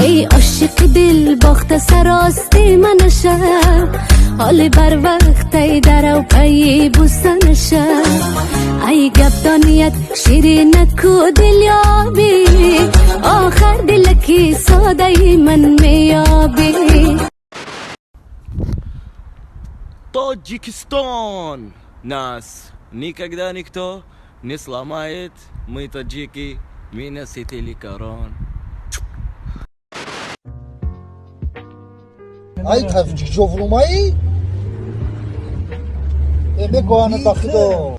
ای عاشق دل باخته سراستی منشه حال بر وقت ای در و پی بوسنشه ای گبدانیت شیرین کو دل یابی آخر دلکی ساده ای من میابی. Таджикистан! Нас никогда никто не сломает. Мы таджики, меня сетили корон. Ay tavcik jovrumayı. Eme koana takdo.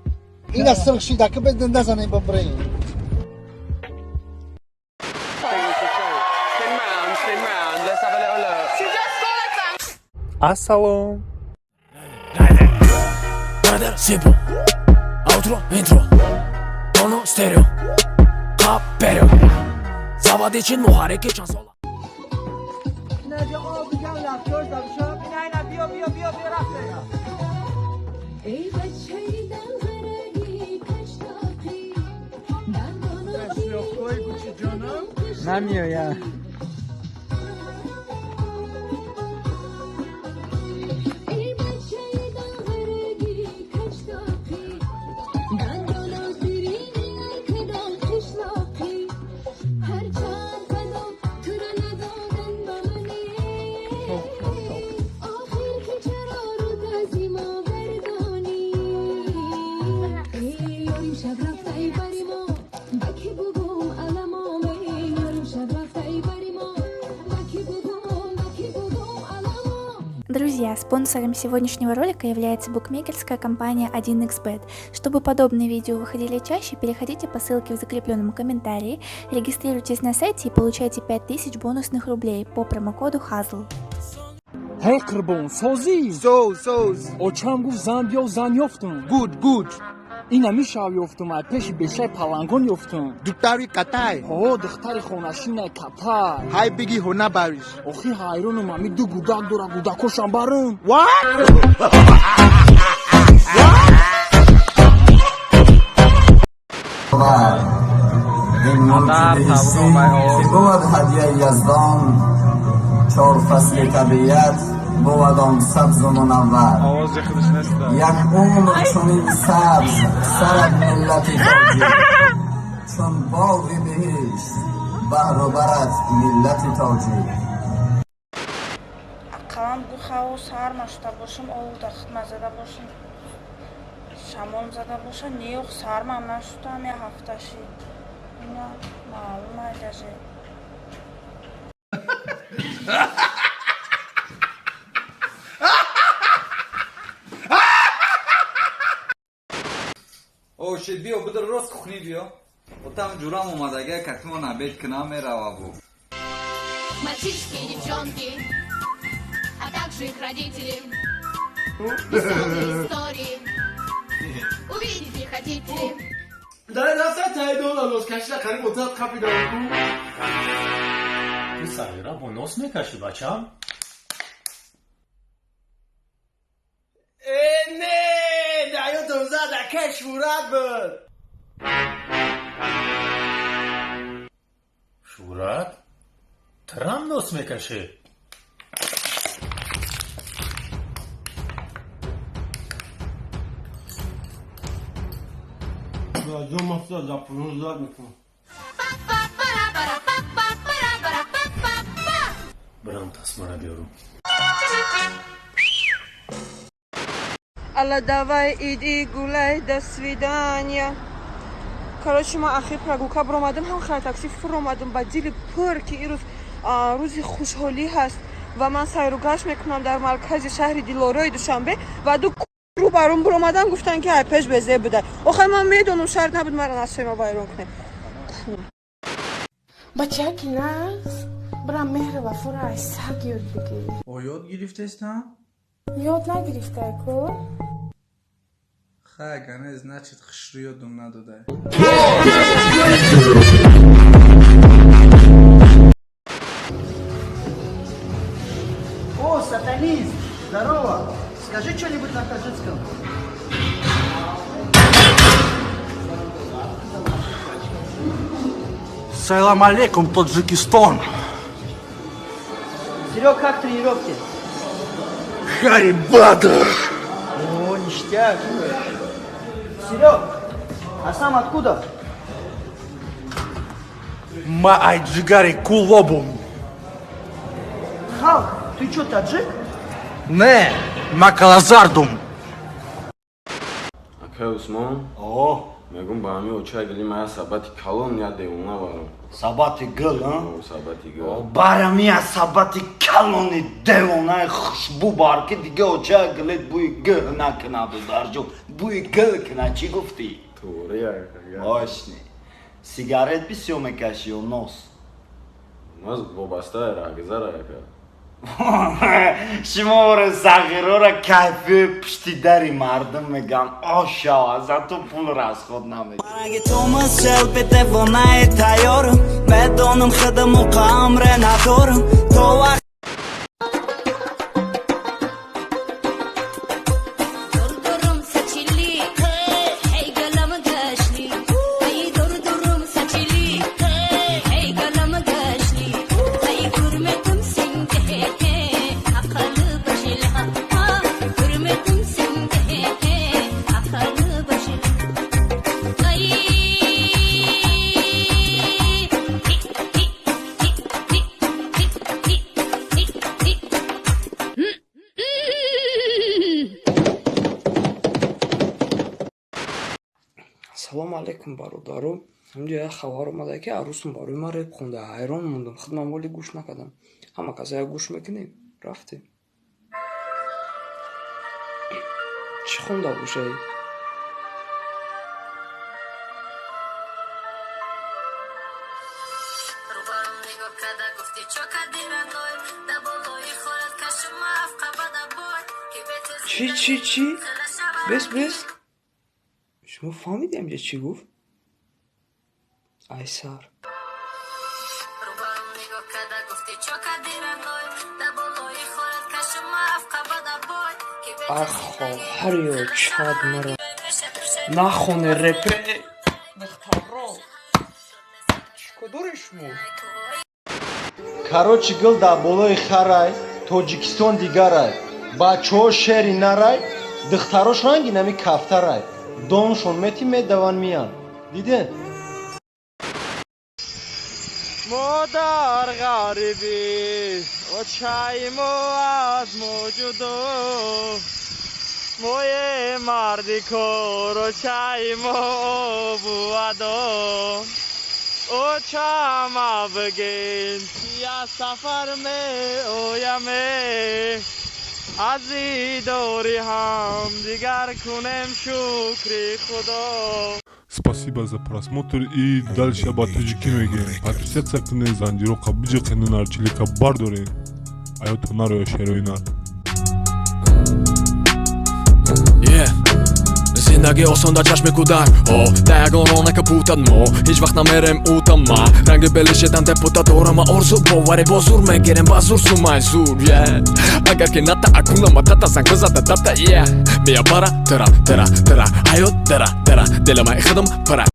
İna sırıkşı dakı benden de zanayım babreyi. Spin round, let's have a little look. Assalom. Brother, simple. Outro, intro. Mono, stereo. Capero. Zavod için muhareke çansola. Namiyor ya. Друзья, спонсором сегодняшнего ролика является букмекерская компания 1xbet. Чтобы подобные видео выходили чаще, переходите по ссылке в закрепленном комментарии, регистрируйтесь на сайте и получайте 5000 бонусных рублей по промокоду HAZL. Hey قربون سازی Soz. اوچم گفت زن بیا و زن یافتم Good. اینا میشاو یافتم از پیش بشه پلنگان یافتم Duktari katay. ها دختر خونشینه کپر Hay bigi hona barish. آخی حیرانم امی دو گودک داره گودکاشم برم What? این ملک بهشتی که بود هدیه یزدان 4 فصل طبیعت بود آن سبز و منور یک عمر چنین سبز سرد ملت تاجی چون باغ بهشت بهر و برد ملت تاجی. Kalan bu xaos har mashta boshim ovda xitmazada boshim shamol zada boshim ne yo'q sarmam nashtam ya haftashi ina ma'lum aydaje او شد بیا بدر راست کخنی بیا و там جورام اومده اگه کتمون عبید کنام میروابو. Мальчишки и девчонки, а также их родители. Веселые истории. Увидеть не хотите. Dare rafta taydola los kashla khari motat khapida ku. پسر با ناس میکشی بچم؟ نه دایو دوزا da kesh murad bud. شورت؟ ترم ناس میکشه جو مفتا za pulunzad mikun. برم تصمانه بیارم Алла, давай иди гуляй, до свидания. Короче, ما اخیر پراگوکا برآمدم هم خرید تاکسی فرآمدم با دل پر که این روز خوشحالی هست و من سیر و گشت میکنم در مرکز شهر دیلارای دوشنبه و دو رو برام برآمدن گفتن که پیش بزه بده. آخه من میدونم شرط نبود مرا از شما بایرون کنه. بچه کی ناز برام مهر و فرای سگ یاد بگیری. او یاد گرفتستم؟ یاد نگرفته کو؟ خاگانه значит خشری یادم نداده. О, сатанист, здорово. Скажи что-нибудь на таджикском. Салам алейкум, Таджикистан. Серег, как тренировки? Харибада! О, ништяк. Серег, а сам откуда? Ма айджигари кулобум. Халк, ты что, таджик? Не, макалазардум. Usman. Megum bami uçağa geleyim aya sabati kalon ya devuna varım. Sabati gıl ha? Sabati gıl. Baramiya sabati kaloni devona खुशबू बार के दिगे ओचा गलत बुई गल ना कना दो दारजो बुई गल कना ची गुफ्ती Doğru ya. Oşni sigaret bisiyor mekaşiyor nos Naz bobasta era gızara ya. Şimora zagirora kayfi pişti deri mardım megan aşağı zato pul расход name Аги Томас Шелби девонае тайорум Медонум хадаму камре надорум Това Durdurum saçili, hey galam gaşli. Ay durdurum saçili, hey galam gaşli. Ay hürmetim sende, akalı başıyla. Hürmetim sende, akalı başıyla. Ay Салом алейкум бародару. Инҷо як хабар омада ки арӯсум барои ман реп хонда. Ҳайрон мондам. Худман воли гӯш накардам. Ҳама каса як гӯш мекунем. Рафтем. Чӣ хонда бошад? چی؟ بس شما فهمیدیم که چی گفت؟ ایسر خواهر چاد مرا نخونه رپه بختارو چکدورش مو Короче гыл да болои харай Тоҷикистон дигарай бачаҳо шери нарай духтарош ранги нами кафтарай доншон мети медаван миян диден مادر غریبی و چای مو از موجودو موی مردی کور و چای مو بودو او چما بگین یا سفر می اویمه از دوری هم دیگر کنیم شکری خدا. Спасибо за просмотр и дальше об Таджикиноге. Подписаться к ней зандирока бюджетный нарчилика бардори. А я тонарю шероинар. زندگی آسان در چشم کودک دقیقان کپوتد ما هیچ وقت نمیرم اوتا ما رنگ بلشدن دپوتا دارم آرزو باوری با زور میگیرم با زور سومای زور اگر که نتا اکونا ما تتا زنگ بزده تتا بیا برا ترا حیات درا دل ما اخدم پرا